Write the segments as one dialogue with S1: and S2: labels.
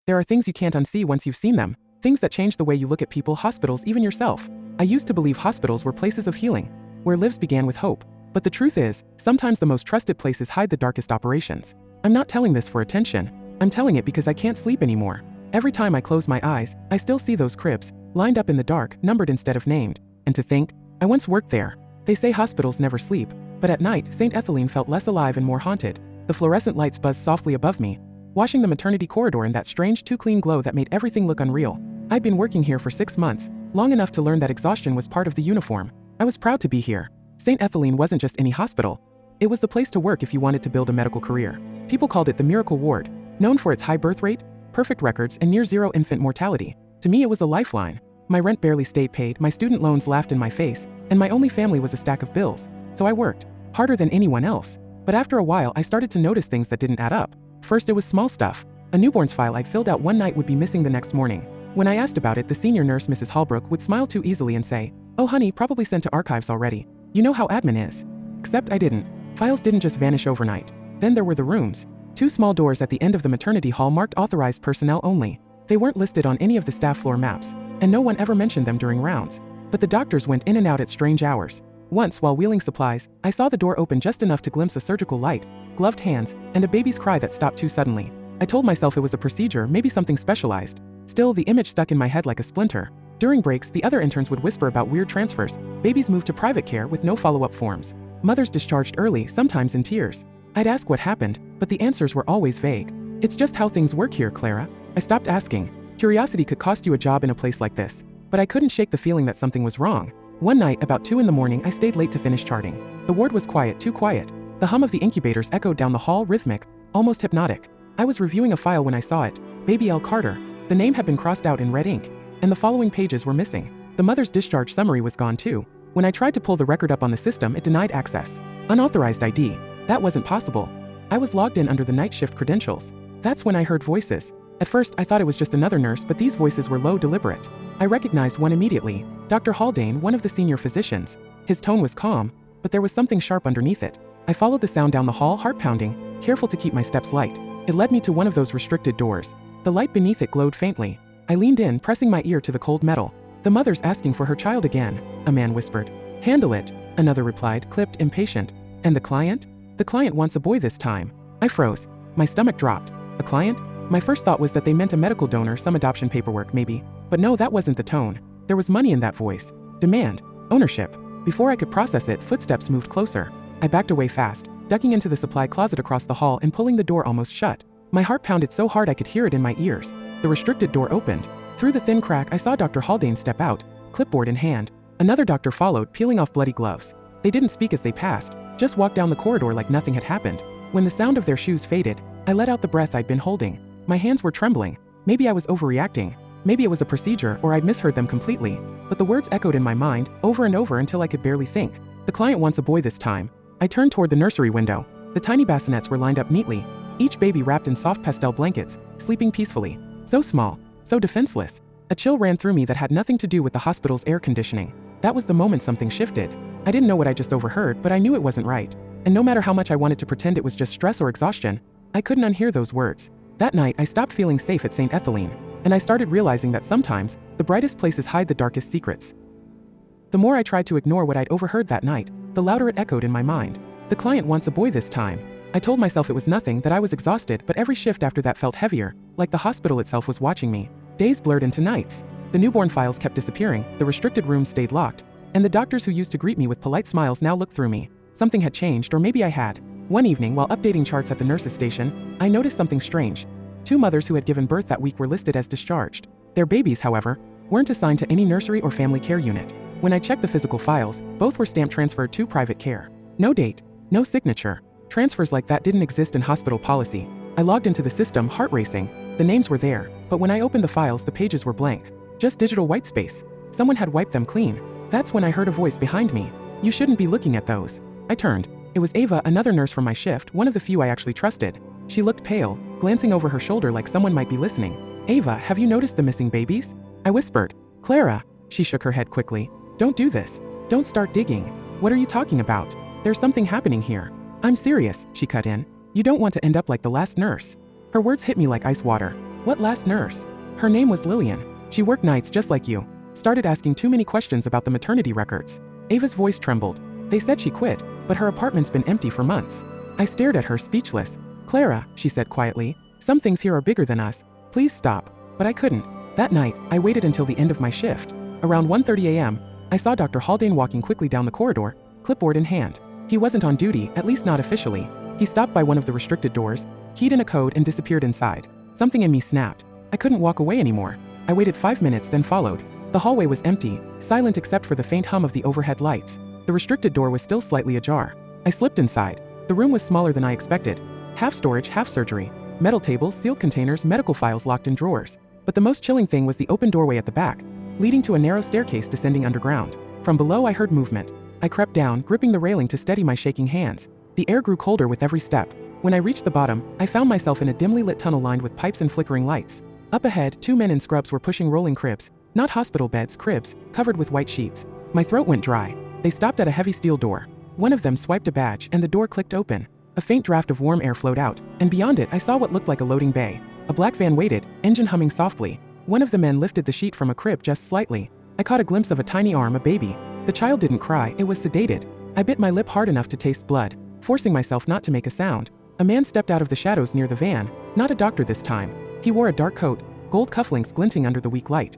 S1: There are things you can't unsee once you've seen them, things that change the way you look at people, hospitals, even yourself. I used to believe hospitals were places of healing, where lives began with hope. But the truth is, sometimes the most trusted places hide the darkest operations. I'm not telling this for attention. I'm telling it because I can't sleep anymore. Every time I close my eyes, I still see those cribs, lined up in the dark, numbered instead of named. And to think, I once worked there. They say hospitals never sleep, but at night, St. Ethelene felt less alive and more haunted. The fluorescent lights buzzed softly above me, washing the maternity corridor in that strange, too-clean glow that made everything look unreal. I'd been working here for 6 months, long enough to learn that exhaustion was part of the uniform. I was proud to be here. St. Ethelene wasn't just any hospital. It was the place to work if you wanted to build a medical career. People called it the miracle ward, known for its high birth rate, perfect records, and near-zero infant mortality. To me, it was a lifeline. My rent barely stayed paid, my student loans laughed in my face, and my only family was a stack of bills. So I worked harder than anyone else. But after a while, I started to notice things that didn't add up. First, it was small stuff. A newborn's file I'd filled out one night would be missing the next morning. When I asked about it, the senior nurse, Mrs. Holbrook, would smile too easily and say, "Oh honey, probably sent to archives already. You know how admin is." Except I didn't. Files didn't just vanish overnight. Then there were the rooms. 2 small doors at the end of the maternity hall marked authorized personnel only. They weren't listed on any of the staff floor maps, and no one ever mentioned them during rounds. But the doctors went in and out at strange hours. Once, while wheeling supplies, I saw the door open just enough to glimpse a surgical light, gloved hands, and a baby's cry that stopped too suddenly. I told myself it was a procedure, maybe something specialized. Still, the image stuck in my head like a splinter. During breaks, the other interns would whisper about weird transfers, babies moved to private care with no follow-up forms, mothers discharged early, sometimes in tears. I'd ask what happened, but the answers were always vague. "It's just how things work here, Clara." I stopped asking. Curiosity could cost you a job in a place like this. But I couldn't shake the feeling that something was wrong. One night, about 2 in the morning, I stayed late to finish charting. The ward was quiet, too quiet. The hum of the incubators echoed down the hall, rhythmic, almost hypnotic. I was reviewing a file when I saw it. Baby L. Carter. The name had been crossed out in red ink, and the following pages were missing. The mother's discharge summary was gone too. When I tried to pull the record up on the system, it denied access. Unauthorized ID. That wasn't possible. I was logged in under the night shift credentials. That's when I heard voices. At first, I thought it was just another nurse, but these voices were low, deliberate. I recognized one immediately. Dr. Haldane, one of the senior physicians. His tone was calm, but there was something sharp underneath it. I followed the sound down the hall, heart pounding, careful to keep my steps light. It led me to one of those restricted doors. The light beneath it glowed faintly. I leaned in, pressing my ear to the cold metal. "The mother's asking for her child again," a man whispered. "Handle it," another replied, clipped, impatient. "And the client?" "The client wants a boy this time." I froze. My stomach dropped. A client? My first thought was that they meant a medical donor, some adoption paperwork maybe. But no, that wasn't the tone. There was money in that voice. Demand. Ownership. Before I could process it, footsteps moved closer. I backed away fast, ducking into the supply closet across the hall and pulling the door almost shut. My heart pounded so hard I could hear it in my ears. The restricted door opened. Through the thin crack, I saw Dr. Haldane step out, clipboard in hand. Another doctor followed, peeling off bloody gloves. They didn't speak as they passed, just walked down the corridor like nothing had happened. When the sound of their shoes faded, I let out the breath I'd been holding. My hands were trembling. Maybe I was overreacting. Maybe it was a procedure or I'd misheard them completely. But the words echoed in my mind, over and over until I could barely think. "The client wants a boy this time." I turned toward the nursery window. The tiny bassinets were lined up neatly, each baby wrapped in soft pastel blankets, sleeping peacefully. So small, so defenseless. A chill ran through me that had nothing to do with the hospital's air conditioning. That was the moment something shifted. I didn't know what I just overheard, but I knew it wasn't right. And no matter how much I wanted to pretend it was just stress or exhaustion, I couldn't unhear those words. That night, I stopped feeling safe at St. Ethelene, and I started realizing that sometimes, the brightest places hide the darkest secrets. The more I tried to ignore what I'd overheard that night, the louder it echoed in my mind. "The client wants a boy this time." I told myself it was nothing, that I was exhausted, but every shift after that felt heavier, like the hospital itself was watching me. Days blurred into nights. The newborn files kept disappearing, the restricted rooms stayed locked, and the doctors who used to greet me with polite smiles now looked through me. Something had changed, or maybe I had. One evening, while updating charts at the nurse's station, I noticed something strange. 2 mothers who had given birth that week were listed as discharged. Their babies, however, weren't assigned to any nursery or family care unit. When I checked the physical files, both were stamped transferred to private care. No date, no signature. Transfers like that didn't exist in hospital policy. I logged into the system, heart racing. The names were there, but when I opened the files, the pages were blank. Just digital white space. Someone had wiped them clean. That's when I heard a voice behind me. "You shouldn't be looking at those." I turned. It was Ava, another nurse from my shift, one of the few I actually trusted. She looked pale, glancing over her shoulder like someone might be listening. "Ava, have you noticed the missing babies?" I whispered. "Clara." She shook her head quickly. "Don't do this. Don't start digging. What are you talking about? There's something happening here." "I'm serious," she cut in. "You don't want to end up like the last nurse." Her words hit me like ice water. What last nurse? Her name was Lillian. She worked nights just like you. Started asking too many questions about the maternity records. Ava's voice trembled. They said she quit, but her apartment's been empty for months. I stared at her, speechless. Clara, she said quietly, some things here are bigger than us. Please stop. But I couldn't. That night, I waited until the end of my shift. Around 1:30 a.m., I saw Dr. Haldane walking quickly down the corridor, clipboard in hand. He wasn't on duty, at least not officially. He stopped by one of the restricted doors, keyed in a code and disappeared inside. Something in me snapped. I couldn't walk away anymore. I waited 5 minutes, then followed. The hallway was empty, silent except for the faint hum of the overhead lights. The restricted door was still slightly ajar. I slipped inside. The room was smaller than I expected. Half storage, half surgery. Metal tables, sealed containers, medical files locked in drawers. But the most chilling thing was the open doorway at the back, leading to a narrow staircase descending underground. From below I heard movement. I crept down, gripping the railing to steady my shaking hands. The air grew colder with every step. When I reached the bottom, I found myself in a dimly lit tunnel lined with pipes and flickering lights. Up ahead, 2 men in scrubs were pushing rolling cribs. Not hospital beds, cribs, covered with white sheets. My throat went dry. They stopped at a heavy steel door. One of them swiped a badge and the door clicked open. A faint draft of warm air flowed out, and beyond it I saw what looked like a loading bay. A black van waited, engine humming softly. One of the men lifted the sheet from a crib just slightly. I caught a glimpse of a tiny arm, a baby. The child didn't cry, it was sedated. I bit my lip hard enough to taste blood, forcing myself not to make a sound. A man stepped out of the shadows near the van, not a doctor this time. He wore a dark coat, gold cufflinks glinting under the weak light.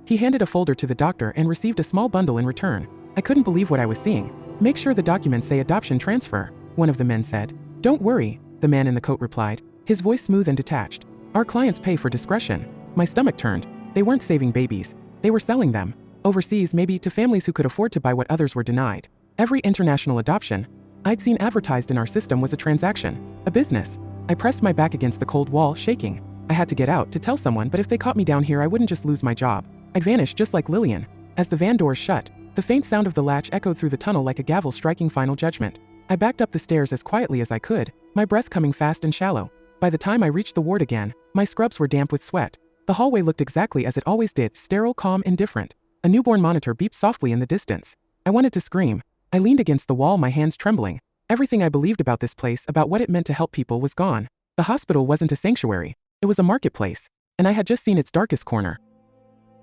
S1: He handed a folder to the doctor and received a small bundle in return. I couldn't believe what I was seeing. Make sure the documents say adoption transfer, one of the men said. Don't worry, the man in the coat replied, his voice smooth and detached. Our clients pay for discretion. My stomach turned. They weren't saving babies. They were selling them. Overseas, maybe to families who could afford to buy what others were denied. Every international adoption I'd seen advertised in our system was a transaction, a business. I pressed my back against the cold wall, shaking. I had to get out, to tell someone, but if they caught me down here I wouldn't just lose my job. I'd vanish just like Lillian. As the van doors shut, the faint sound of the latch echoed through the tunnel like a gavel striking final judgment. I backed up the stairs as quietly as I could, my breath coming fast and shallow. By the time I reached the ward again, my scrubs were damp with sweat. The hallway looked exactly as it always did, sterile, calm, indifferent. A newborn monitor beeped softly in the distance. I wanted to scream. I leaned against the wall, my hands trembling. Everything I believed about this place, about what it meant to help people, was gone. The hospital wasn't a sanctuary. It was a marketplace. And I had just seen its darkest corner.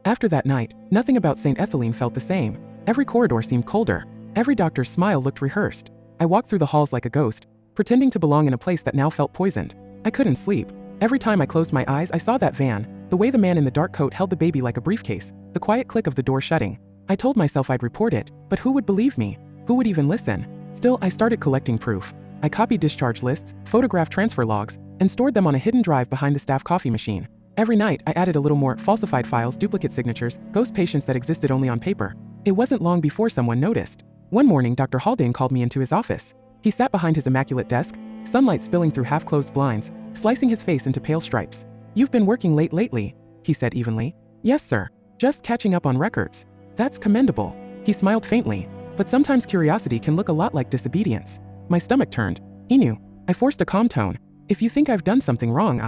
S1: After that night, nothing about St. Ethelene felt the same. Every corridor seemed colder. Every doctor's smile looked rehearsed. I walked through the halls like a ghost, pretending to belong in a place that now felt poisoned. I couldn't sleep. Every time I closed my eyes I saw that van, the way the man in the dark coat held the baby like a briefcase, the quiet click of the door shutting. I told myself I'd report it, but who would believe me? Who would even listen? Still, I started collecting proof. I copied discharge lists, photographed transfer logs, and stored them on a hidden drive behind the staff coffee machine. Every night, I added a little more: falsified files, duplicate signatures, ghost patients that existed only on paper. It wasn't long before someone noticed. One morning, Dr. Haldane called me into his office. He sat behind his immaculate desk, sunlight spilling through half-closed blinds, slicing his face into pale stripes. You've been working late lately, he said evenly. Yes, sir. Just catching up on records. That's commendable. He smiled faintly. But sometimes curiosity can look a lot like disobedience. My stomach turned. He knew. I forced a calm tone. If you think I've done something wrong,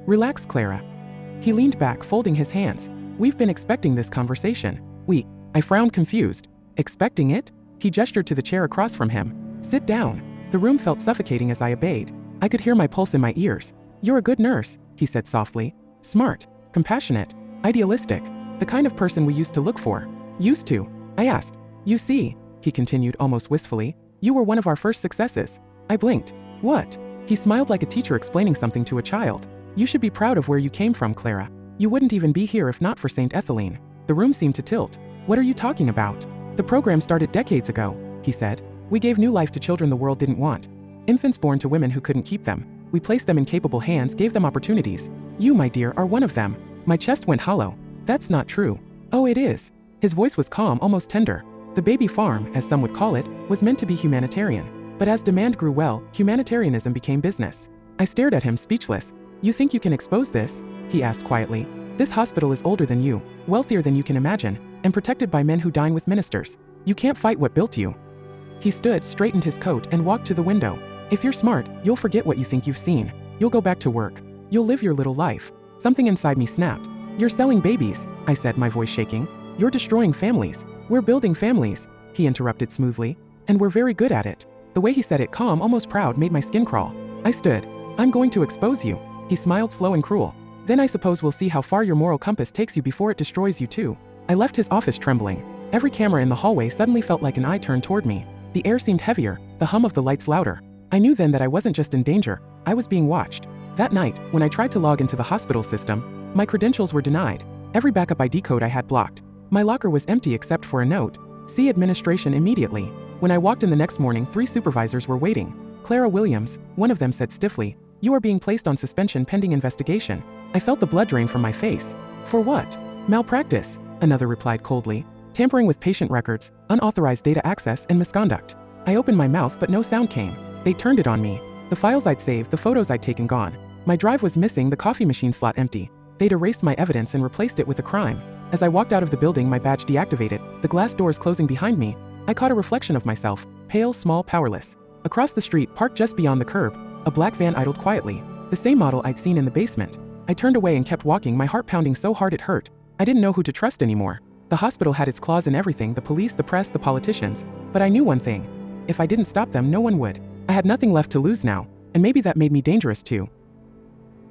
S1: Relax, Clara. He leaned back, folding his hands. We've been expecting this conversation. I frowned, confused. Expecting it? He gestured to the chair across from him. Sit down. The room felt suffocating as I obeyed. I could hear my pulse in my ears. You're a good nurse, he said softly. Smart, compassionate, idealistic. The kind of person we used to look for. Used to? I asked. You see, he continued almost wistfully, you were one of our first successes. I blinked. What? He smiled like a teacher explaining something to a child. You should be proud of where you came from, Clara. You wouldn't even be here if not for St. Ethelene. The room seemed to tilt. What are you talking about? The program started decades ago, he said. We gave new life to children the world didn't want. Infants born to women who couldn't keep them. We placed them in capable hands, gave them opportunities. You, my dear, are one of them. My chest went hollow. That's not true. Oh, it is. His voice was calm, almost tender. The baby farm, as some would call it, was meant to be humanitarian. But as demand grew, humanitarianism became business. I stared at him, speechless. You think you can expose this? He asked quietly. This hospital is older than you, wealthier than you can imagine, and protected by men who dine with ministers. You can't fight what built you. He stood, straightened his coat, and walked to the window. If you're smart, you'll forget what you think you've seen. You'll go back to work. You'll live your little life. Something inside me snapped. You're selling babies, I said, my voice shaking. You're destroying families. We're building families, he interrupted smoothly. And we're very good at it. The way he said it, calm, almost proud, made my skin crawl. I stood. I'm going to expose you. He smiled, slow and cruel. Then I suppose we'll see how far your moral compass takes you before it destroys you too. I left his office trembling. Every camera in the hallway suddenly felt like an eye turned toward me. The air seemed heavier, the hum of the lights louder. I knew then that I wasn't just in danger, I was being watched. That night, when I tried to log into the hospital system, my credentials were denied. Every backup ID code I had blocked. My locker was empty except for a note. See administration immediately. When I walked in the next morning, 3 supervisors were waiting. Clara Williams, one of them said stiffly, "You are being placed on suspension pending investigation." I felt the blood drain from my face. For what? Malpractice, another replied coldly. Tampering with patient records, unauthorized data access, and misconduct. I opened my mouth but no sound came. They turned it on me. The files I'd saved, the photos I'd taken gone. My drive was missing, the coffee machine slot empty. They'd erased my evidence and replaced it with a crime. As I walked out of the building, my badge deactivated, the glass doors closing behind me, I caught a reflection of myself, pale, small, powerless. Across the street, parked just beyond the curb, a black van idled quietly, the same model I'd seen in the basement. I turned away and kept walking, my heart pounding so hard it hurt. I didn't know who to trust anymore. The hospital had its claws in everything, the police, the press, the politicians. But I knew one thing. If I didn't stop them, no one would. I had nothing left to lose now, and maybe that made me dangerous too.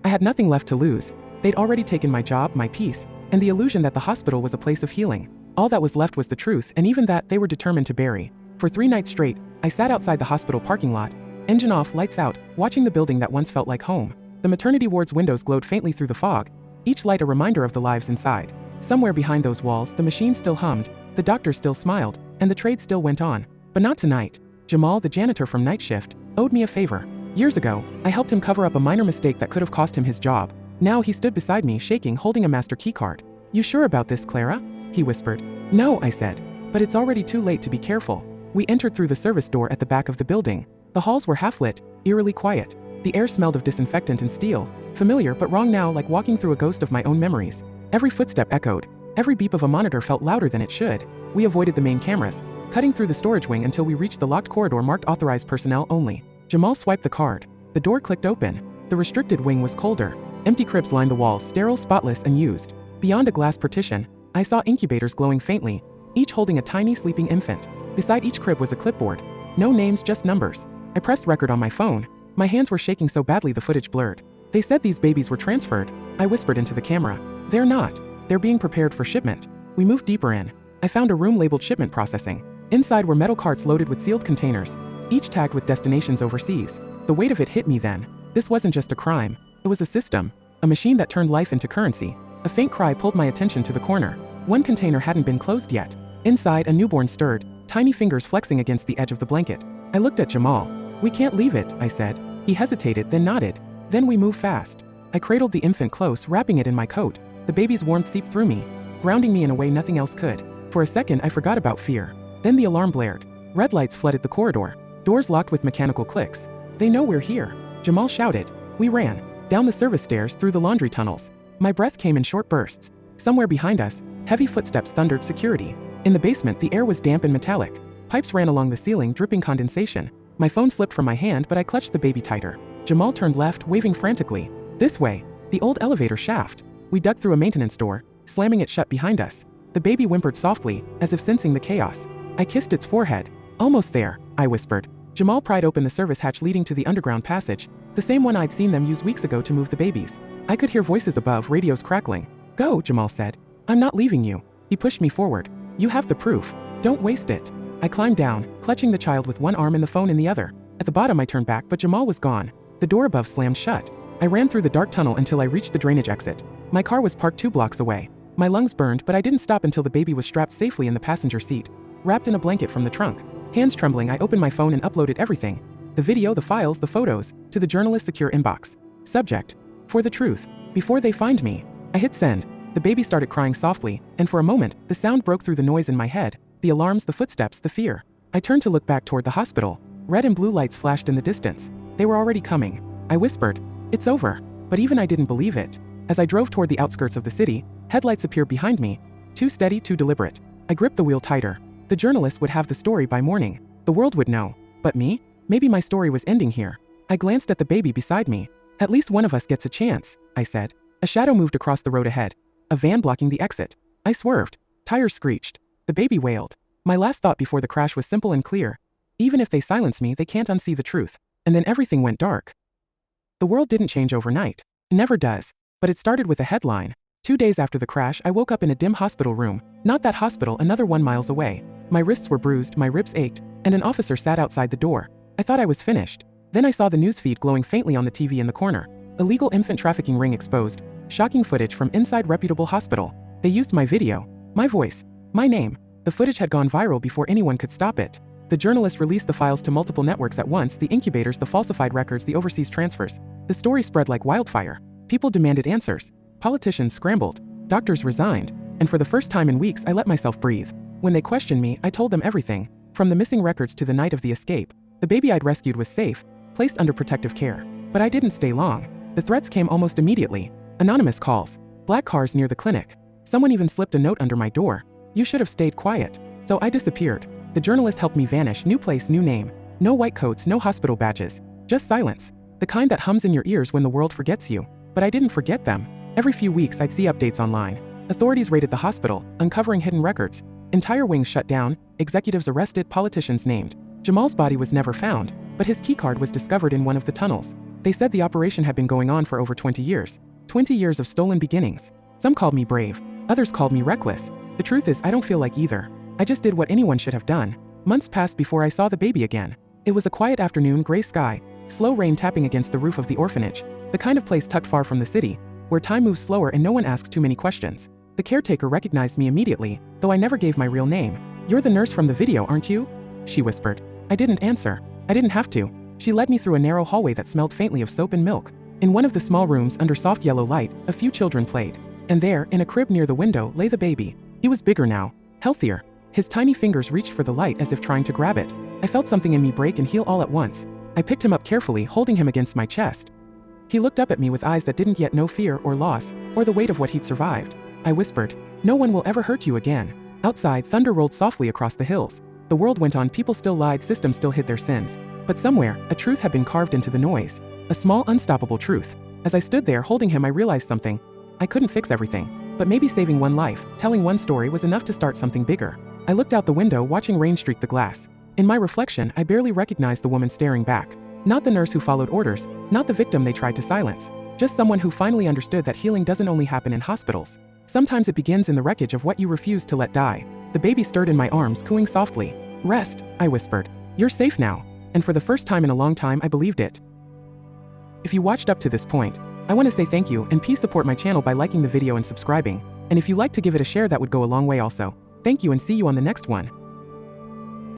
S1: I had nothing left to lose. They'd already taken my job, my peace, and the illusion that the hospital was a place of healing. All that was left was the truth, and even that they were determined to bury. For 3 nights straight, I sat outside the hospital parking lot, engine off, lights out, watching the building that once felt like home. The maternity ward's windows glowed faintly through the fog, each light a reminder of the lives inside. Somewhere behind those walls, the machine still hummed, the doctor still smiled, and the trade still went on. But not tonight. Jamal, the janitor from night shift, owed me a favor. Years ago, I helped him cover up a minor mistake that could have cost him his job. Now he stood beside me, shaking, holding a master keycard. "You sure about this, Clara?" he whispered. "No," I said. "But it's already too late to be careful." We entered through the service door at the back of the building. The halls were half-lit, eerily quiet. The air smelled of disinfectant and steel, familiar but wrong now, like walking through a ghost of my own memories. Every footstep echoed. Every beep of a monitor felt louder than it should. We avoided the main cameras, cutting through the storage wing until we reached the locked corridor marked authorized personnel only. Jamal swiped the card. The door clicked open. The restricted wing was colder. Empty cribs lined the walls, sterile, spotless, and used. Beyond a glass partition, I saw incubators glowing faintly, each holding a tiny sleeping infant. Beside each crib was a clipboard. No names, just numbers. I pressed record on my phone. My hands were shaking so badly the footage blurred. "They said these babies were transferred," I whispered into the camera. "They're not. They're being prepared for shipment." We moved deeper in. I found a room labeled shipment processing. Inside were metal carts loaded with sealed containers, each tagged with destinations overseas. The weight of it hit me then. This wasn't just a crime. It was a system. A machine that turned life into currency. A faint cry pulled my attention to the corner. One container hadn't been closed yet. Inside, a newborn stirred, tiny fingers flexing against the edge of the blanket. I looked at Jamal. "We can't leave it," I said. He hesitated, then nodded. Then we moved fast. I cradled the infant close, wrapping it in my coat. The baby's warmth seeped through me, grounding me in a way nothing else could. For a second, I forgot about fear. Then the alarm blared. Red lights flooded the corridor. Doors locked with mechanical clicks. "They know we're here," Jamal shouted. We ran. Down the service stairs, through the laundry tunnels. My breath came in short bursts. Somewhere behind us, heavy footsteps thundered security. In the basement, the air was damp and metallic. Pipes ran along the ceiling, dripping condensation. My phone slipped from my hand, but I clutched the baby tighter. Jamal turned left, waving frantically. "This way." The old elevator shaft. We dug through a maintenance door, slamming it shut behind us. The baby whimpered softly, as if sensing the chaos. I kissed its forehead. "Almost there," I whispered. Jamal pried open the service hatch leading to the underground passage, the same one I'd seen them use weeks ago to move the babies. I could hear voices above, radios crackling. "Go," Jamal said. "I'm not leaving you." He pushed me forward. "You have the proof. Don't waste it." I climbed down, clutching the child with one arm and the phone in the other. At the bottom I turned back, but Jamal was gone. The door above slammed shut. I ran through the dark tunnel until I reached the drainage exit. My car was parked 2 blocks away. My lungs burned, but I didn't stop until the baby was strapped safely in the passenger seat, wrapped in a blanket from the trunk. Hands trembling, I opened my phone and uploaded everything. The video, the files, the photos, to the journalist's secure inbox. Subject: "For the truth. Before they find me." I hit send. The baby started crying softly, and for a moment, the sound broke through the noise in my head. The alarms, the footsteps, the fear. I turned to look back toward the hospital. Red and blue lights flashed in the distance. They were already coming. I whispered, "It's over." But even I didn't believe it. As I drove toward the outskirts of the city, headlights appeared behind me. Too steady, too deliberate. I gripped the wheel tighter. The journalist would have the story by morning. The world would know. But me? Maybe my story was ending here. I glanced at the baby beside me. "At least one of us gets a chance," I said. A shadow moved across the road ahead. A van blocking the exit. I swerved. Tires screeched. The baby wailed. My last thought before the crash was simple and clear. Even if they silence me, they can't unsee the truth. And then everything went dark. The world didn't change overnight. It never does. But it started with a headline. 2 days after the crash, I woke up in a dim hospital room. Not that hospital, another 1 mile away. My wrists were bruised, my ribs ached, and an officer sat outside the door. I thought I was finished. Then I saw the newsfeed glowing faintly on the TV in the corner. Illegal infant trafficking ring exposed. Shocking footage from inside reputable hospital. They used my video, my voice, my name. The footage had gone viral before anyone could stop it. The journalist released the files to multiple networks at once, the incubators, the falsified records, the overseas transfers. The story spread like wildfire. People demanded answers. Politicians scrambled. Doctors resigned. And for the first time in weeks, I let myself breathe. When they questioned me, I told them everything. From the missing records to the night of the escape. The baby I'd rescued was safe, placed under protective care. But I didn't stay long. The threats came almost immediately. Anonymous calls. Black cars near the clinic. Someone even slipped a note under my door. You should have stayed quiet. So I disappeared. The journalist helped me vanish. New place, new name. No white coats, no hospital badges. Just silence. The kind that hums in your ears when the world forgets you. But I didn't forget them. Every few weeks I'd see updates online. Authorities raided the hospital, uncovering hidden records. Entire wings shut down, executives arrested, politicians named. Jamal's body was never found, but his keycard was discovered in one of the tunnels. They said the operation had been going on for over 20 years. 20 years of stolen beginnings. Some called me brave, others called me reckless. The truth is, I don't feel like either. I just did what anyone should have done. Months passed before I saw the baby again. It was a quiet afternoon, gray sky, slow rain tapping against the roof of the orphanage, the kind of place tucked far from the city, where time moves slower and no one asks too many questions. The caretaker recognized me immediately, though I never gave my real name. You're the nurse from the video, aren't you? She whispered. I didn't answer. I didn't have to. She led me through a narrow hallway that smelled faintly of soap and milk. In one of the small rooms under soft yellow light, a few children played. And there, in a crib near the window, lay the baby. He was bigger now, healthier. His tiny fingers reached for the light as if trying to grab it. I felt something in me break and heal all at once. I picked him up carefully, holding him against my chest. He looked up at me with eyes that didn't yet know fear or loss, or the weight of what he'd survived. I whispered, "No one will ever hurt you again." Outside, thunder rolled softly across the hills. The world went on, people still lied, systems still hid their sins. But somewhere, a truth had been carved into the noise. A small, unstoppable truth. As I stood there holding him, I realized something. I couldn't fix everything. But maybe saving one life, telling one story was enough to start something bigger. I looked out the window, watching rain streak the glass. In my reflection, I barely recognized the woman staring back. Not the nurse who followed orders, not the victim they tried to silence. Just someone who finally understood that healing doesn't only happen in hospitals. Sometimes it begins in the wreckage of what you refuse to let die. The baby stirred in my arms, cooing softly. "Rest," I whispered. "You're safe now." And for the first time in a long time, I believed it. If you watched up to this point, I want to say thank you, and please support my channel by liking the video and subscribing. And if you like to give it a share, that would go a long way also. Thank you, and see you on the next one.